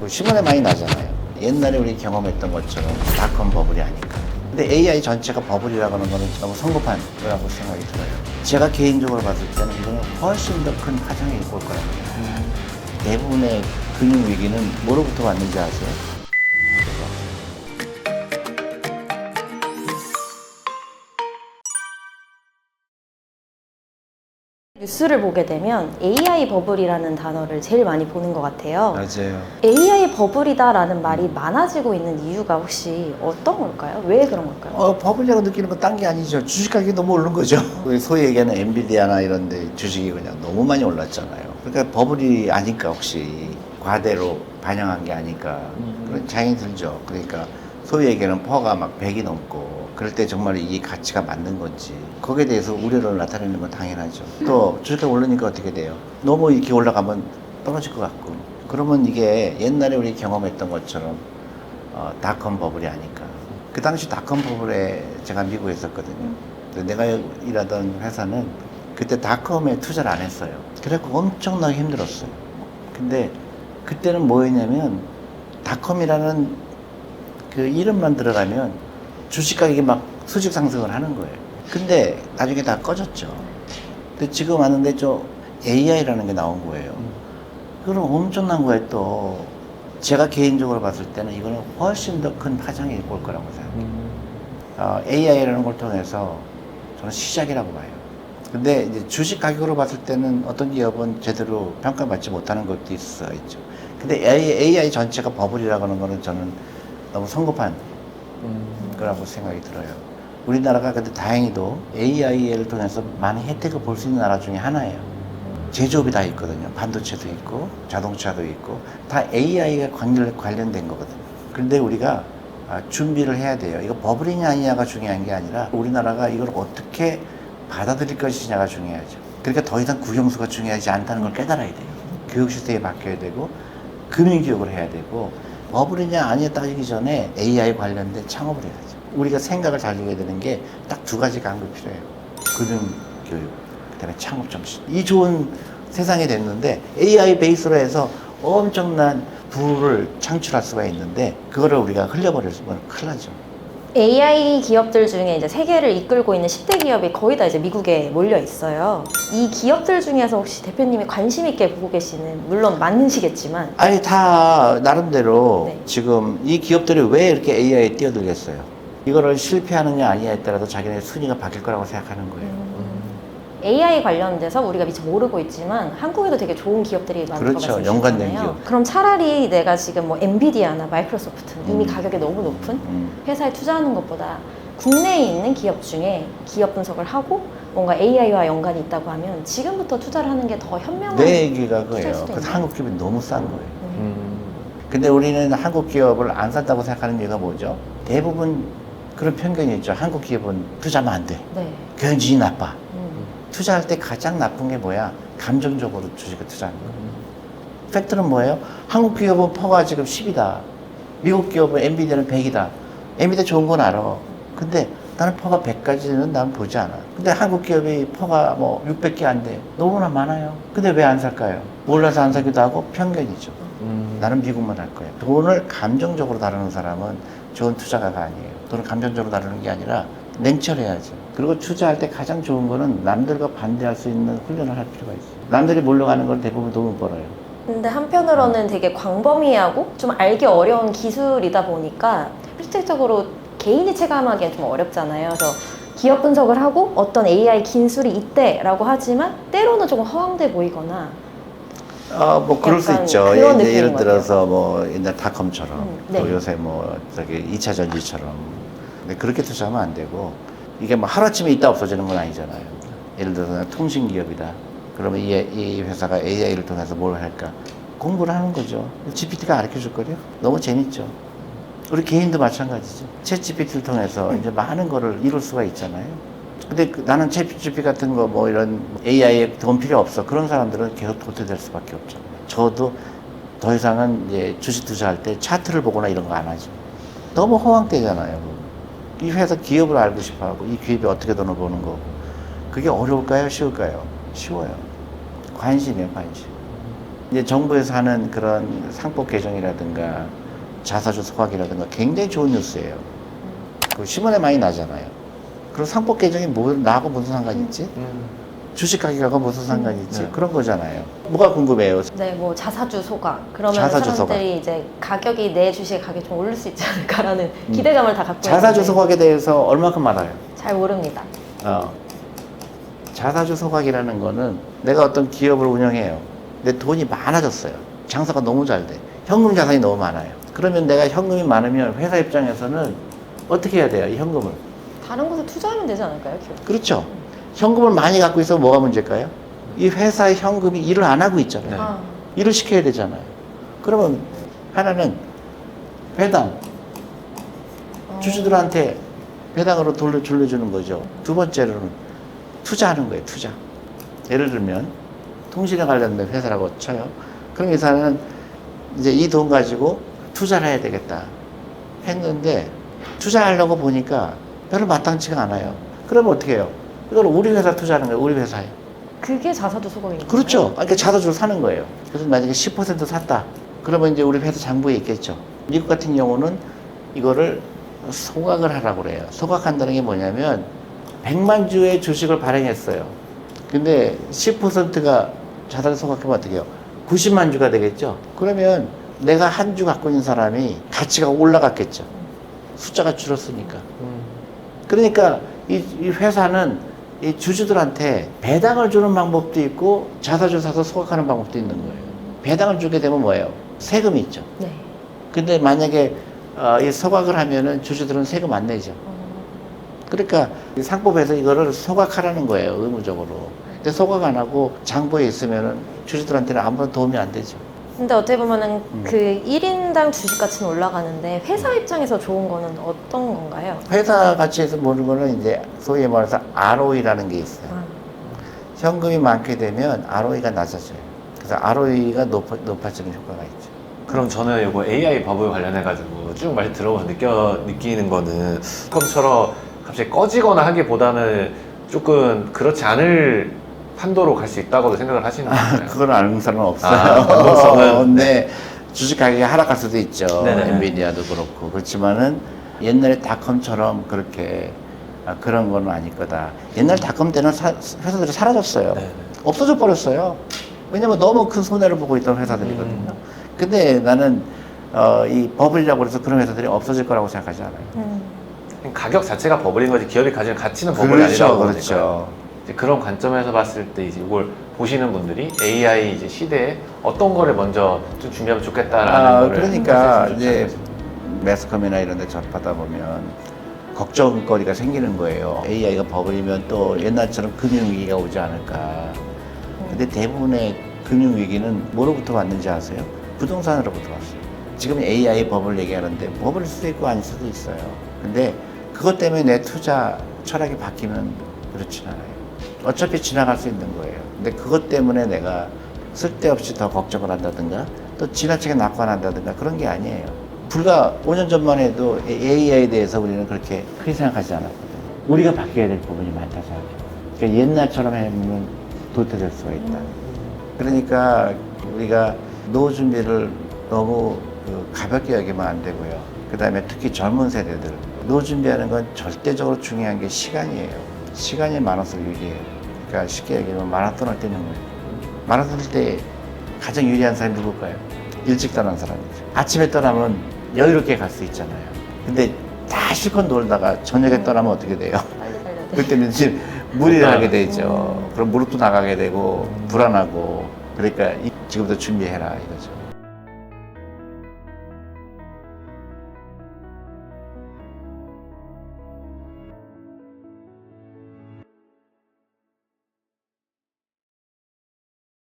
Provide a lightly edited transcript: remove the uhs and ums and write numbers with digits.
그 신문에 많이 나잖아요. 옛날에 우리 경험했던 것처럼 닷컴 버블이 아닐까. 근데 AI 전체가 버블이라고 하는 거는 너무 성급한 거라고 생각이 들어요. 제가 개인적으로 봤을 때는 이거는 훨씬 더 큰 파장이 올 거라고 생각해요. 대부분의 금융 위기는 뭐로부터 왔는지 아세요? 뉴스를 보게 되면 AI 버블이라는 단어를 제일 많이 보는 것 같아요. 맞아요. AI 버블이다라는 말이 많아지고 있는 이유가 혹시 어떤 걸까요? 왜 그런 걸까요? 버블이라고 느끼는 건 딴 게 아니죠. 주식 가격이 너무 오른 거죠. 우리 소위 얘기하는 엔비디아나 이런 데 주식이 그냥 너무 많이 올랐잖아요. 그러니까 버블이 아닐까 혹시 과대로 반영한 게 아닐까 그런 장이 들죠. 그러니까 소위 얘기하는 퍼가 막 100이 넘고 그럴 때 정말 이 가치가 맞는 건지 거기에 대해서 우려를 나타내는 건 당연하죠. 또 주식가 오르니까 어떻게 돼요? 너무 이렇게 올라가면 떨어질 것 같고 그러면 이게 옛날에 우리 경험했던 것처럼 닷컴 버블이 아닐까. 그 당시 닷컴 버블에 제가 미국에 있었거든요. 내가 일하던 회사는 그때 닷컴에 투자를 안 했어요. 그래갖고 엄청나게 힘들었어요. 근데 그때는 뭐였냐면 닷컴이라는 그 이름만 들어가면 주식 가격이 막 수직 상승을 하는 거예요. 근데 나중에 다 꺼졌죠. 근데 지금 왔는데 좀 AI라는 게 나온 거예요. 그럼 엄청난 거예요 또. 제가 개인적으로 봤을 때는 이거는 훨씬 더 큰 파장이 올 거라고 생각해요. AI라는 걸 통해서 저는 시작이라고 봐요. 근데 이제 주식 가격으로 봤을 때는 어떤 기업은 제대로 평가받지 못하는 것도 있죠. 근데 AI 전체가 버블이라고 하는 거는 저는 너무 성급한 거라고 생각이 들어요. 우리나라가 근데 다행히도 AI를 통해서 많은 혜택을 볼 수 있는 나라 중에 하나예요. 제조업이 다 있거든요. 반도체도 있고 자동차도 있고 다 AI가 관련된 거거든요. 그런데 우리가 준비를 해야 돼요. 이거 버블이냐 아니냐가 중요한 게 아니라 우리나라가 이걸 어떻게 받아들일 것이냐가 중요하죠. 그러니까 더 이상 국영수가 중요하지 않다는 걸 깨달아야 돼요. 교육 시스템이 바뀌어야 되고 금융교육을 해야 되고 버블이냐 아니냐 따지기 전에 AI 관련된 창업을 해야죠. 우리가 생각을 잘 해야 되는 게 딱 두 가지가 한국 필요해요. 금융교육, 그다음에 창업 정신. 이 좋은 세상이 됐는데 AI 베이스로 해서 엄청난 부를 창출할 수가 있는데 그거를 우리가 흘려버리면 큰일 나죠. AI 기업들 중에 이제 세계를 이끌고 있는 10대 기업이 거의 다 이제 미국에 몰려 있어요. 이 기업들 중에서 혹시 대표님이 관심 있게 보고 계시는, 물론 많으시겠지만. 아니 다 나름대로 네. 지금 이 기업들이 왜 이렇게 AI에 뛰어들겠어요? 이거를 실패하느냐 아니냐에 따라서 자기네 순위가 바뀔 거라고 생각하는 거예요. AI 관련돼서 우리가 미처 모르고 있지만 한국에도 되게 좋은 기업들이 많다고 그렇죠. 말씀하셨잖아요. 연관된 기업. 그럼 차라리 내가 지금 뭐 엔비디아나 마이크로소프트는 이미 가격이 너무 높은 회사에 투자하는 것보다 국내에 있는 기업 중에 기업 분석을 하고 뭔가 AI와 연관이 있다고 하면 지금부터 투자를 하는 게 더 현명한 내 얘기가 투자일 그거예요. 수도 그래서 있나요? 한국 기업이 너무 싼 거예요. 근데 우리는 한국 기업을 안 산다고 생각하는 이유가 뭐죠? 대부분 그런 편견이 있죠. 한국 기업은 투자하면 안 돼. 네. 경영진이 나빠. 투자할 때 가장 나쁜 게 뭐야? 감정적으로 주식에 투자하는 거예요. 팩트는 뭐예요? 한국 기업은 퍼가 지금 10이다. 미국 기업은 엔비디아는 100이다. 엔비디아 좋은 건 알아. 근데 나는 퍼가 100까지는 난 보지 않아. 근데 한국 기업이 퍼가 뭐 600개 안 돼. 너무나 많아요. 근데 왜 안 살까요? 몰라서 안 사기도 하고 편견이죠. 나는 미국만 할 거야. 돈을 감정적으로 다루는 사람은 좋은 투자가가 아니에요. 돈을 감정적으로 다루는 게 아니라 냉철해야죠. 그리고 투자할 때 가장 좋은 거는 남들과 반대할 수 있는 훈련을 할 필요가 있어요. 남들이 몰려가는 건 대부분 돈을 벌어요. 근데 한편으로는 되게 광범위하고 좀 알기 어려운 기술이다 보니까 실질적으로 개인이 체감하기엔 좀 어렵잖아요. 그래서 기업 분석을 하고 어떤 AI 기술이 있대라고 하지만 때로는 조금 허황돼 보이거나 뭐 그럴 수 약간 있죠. 그런 이제 느낌인 예를 것 들어서 뭐 옛날 닷컴처럼 네. 또 요새 뭐 저기 2차 전지처럼. 근데 그렇게 투자하면 안 되고 이게 뭐 하루아침에 있다 없어지는 건 아니잖아요. 예를 들어서 통신 기업이다. 그러면 이 회사가 AI를 통해서 뭘 할까? 공부를 하는 거죠. GPT가 가르쳐 줄 거예요. 너무 재밌죠. 우리 개인도 마찬가지죠. 챗 GPT를 통해서 이제 많은 거를 이룰 수가 있잖아요. 근데 나는 챗 GPT 같은 거 뭐 이런 AI에 돈 필요 없어. 그런 사람들은 계속 도태될 수밖에 없죠. 저도 더 이상은 이제 주식 투자할 때 차트를 보거나 이런 거 안 하죠. 너무 허황되잖아요. 이 회사 기업을 알고 싶어 하고 이 기업이 어떻게 돈을 버는 거고. 그게 어려울까요? 쉬울까요? 쉬워요. 관심이에요, 관심. 이제 정부에서 하는 그런 상법 개정이라든가 자사주 소각이라든가 굉장히 좋은 뉴스예요. 그 신문에 많이 나잖아요. 그럼 상법 개정이 나하고 무슨 상관이 있지? 주식 가격하고 무슨 상관이 있지? 네. 그런 거잖아요. 뭐가 궁금해요? 네, 뭐 자사주 소각. 그러면 자사주 사람들이 이제 가격이 내 주식의 가격이 좀 오를 수 있지 않을까라는 기대감을 다 갖고 자사주 있는데 소각에 대해서 얼마큼 알아요? 잘 모릅니다. 자사주 소각이라는 거는 내가 어떤 기업을 운영해요. 내 돈이 많아졌어요. 장사가 너무 잘 돼. 현금 자산이 너무 많아요. 그러면 내가 현금이 많으면 회사 입장에서는 어떻게 해야 돼요? 이 현금을. 다른 곳에 투자하면 되지 않을까요, 기업? 그렇죠. 현금을 많이 갖고 있어 뭐가 문제일까요? 이 회사의 현금이 일을 안 하고 있잖아요. 네. 아, 일을 시켜야 되잖아요. 그러면 하나는 배당. 주주들한테 배당으로 돌려주는 거죠. 두 번째로는 투자하는 거예요, 투자. 예를 들면, 통신에 관련된 회사라고 쳐요. 그럼 회사는 이제 이 돈 가지고 투자를 해야 되겠다. 했는데, 투자하려고 보니까 별로 마땅치가 않아요. 그러면 어떻게 해요? 이걸 우리 회사 투자하는 거예요, 우리 회사에. 그게 자사주 소각인 그렇죠. 거예요? 그러니까 자사주를 사는 거예요. 그래서 만약에 10% 샀다. 그러면 이제 우리 회사 장부에 있겠죠. 미국 같은 경우는 이거를 소각을 하라고 그래요. 소각한다는 게 뭐냐면 100만 주의 주식을 발행했어요. 근데 10%가 자사주 소각하면 어떻게 해요? 90만 주가 되겠죠. 그러면 내가 한 주 갖고 있는 사람이 가치가 올라갔겠죠. 숫자가 줄었으니까. 그러니까 이 회사는 이 주주들한테 배당을 주는 방법도 있고 자사주 사서 소각하는 방법도 있는 거예요. 배당을 주게 되면 뭐예요? 세금이 있죠. 네. 근데 만약에 이 소각을 하면은 주주들은 세금 안 내죠. 그러니까 이 상법에서 이거를 소각하라는 거예요, 의무적으로. 근데 소각 안 하고 장부에 있으면은 주주들한테는 아무런 도움이 안 되죠. 근데 어떻게 보면은 그 1인당 주식 가치는 올라가는데 회사 입장에서 좋은 거는 어떤 건가요? 회사 가치에서 보는 거는 이제 소위 말해서 ROE라는 게 있어요. 아, 현금이 많게 되면 ROE가 낮아져요. 그래서 ROE가 높아지는 효과가 있죠. 그럼 저는 이거 AI 버블 관련해가지고 쭉 말씀 들어보면서 느끼는 거는 컴처럼 갑자기 꺼지거나 하기보다는 조금 그렇지 않을 판도로 갈 수 있다고도 생각을 하시는 건가요? 그건 아는 사람은 없어요. 변동성은 근데 주식 가격이 하락할 수도 있죠. 네네. 엔비디아도 그렇고. 그렇지만은 옛날에 닷컴처럼 그렇게 그런 거는 아닐 거다. 옛날 닷컴 때는 회사들이 사라졌어요. 네네. 없어져 버렸어요. 왜냐면 너무 큰 손해를 보고 있던 회사들이거든요. 근데 나는 이 버블이라고 해서 그런 회사들이 없어질 거라고 생각하지 않아요. 가격 자체가 버블인 거지 기업이 가지는 가치는 버블이 아니라고 보니까 그렇죠. 이제 그런 관점에서 봤을 때 이제 이걸 보시는 분들이 AI 이제 시대에 어떤 거를 먼저 좀 준비하면 좋겠다라는 거를 그러니까 말씀해 주시면 이제 좋겠어요. 매스컴이나 이런 데 접하다 보면 걱정거리가 생기는 거예요. AI가 버블이면 또 옛날처럼 금융위기가 오지 않을까. 근데 대부분의 금융위기는 뭐로부터 왔는지 아세요? 부동산으로부터 왔어요. 지금 AI 버블 얘기하는데 버블일 수도 있고 아닐 수도 있어요. 근데 그것 때문에 내 투자 철학이 바뀌면 그렇진 않아요. 어차피 지나갈 수 있는 거예요. 근데 그것 때문에 내가 쓸데없이 더 걱정을 한다든가 또 지나치게 낙관한다든가 그런 게 아니에요. 불과 5년 전만 해도 AI에 대해서 우리는 그렇게 크게 생각하지 않았거든요. 우리가 바뀌어야 될 부분이 많다 생각해요. 그러니까 옛날처럼 하면 도태될 수가 있다. 그러니까 우리가 노후 준비를 너무 가볍게 여기면 안 되고요. 그 다음에 특히 젊은 세대들 노후 준비하는 건 절대적으로 중요한 게 시간이에요. 시간이 많아서 유리해요. 그러니까 쉽게 얘기하면 마라톤을 뛰는 거예요. 마라톤 뛸 때 가장 유리한 사람이 누굴까요? 일찍 떠난 사람이죠. 아침에 떠나면 여유롭게 갈 수 있잖아요. 근데 다 실컷 놀다가 저녁에 떠나면 어떻게 돼요? 빨리 달려야 돼. 그때는 이제 무리를 하게 되죠. 그럼 무릎도 나가게 되고 불안하고 그러니까 지금부터 준비해라 이거죠.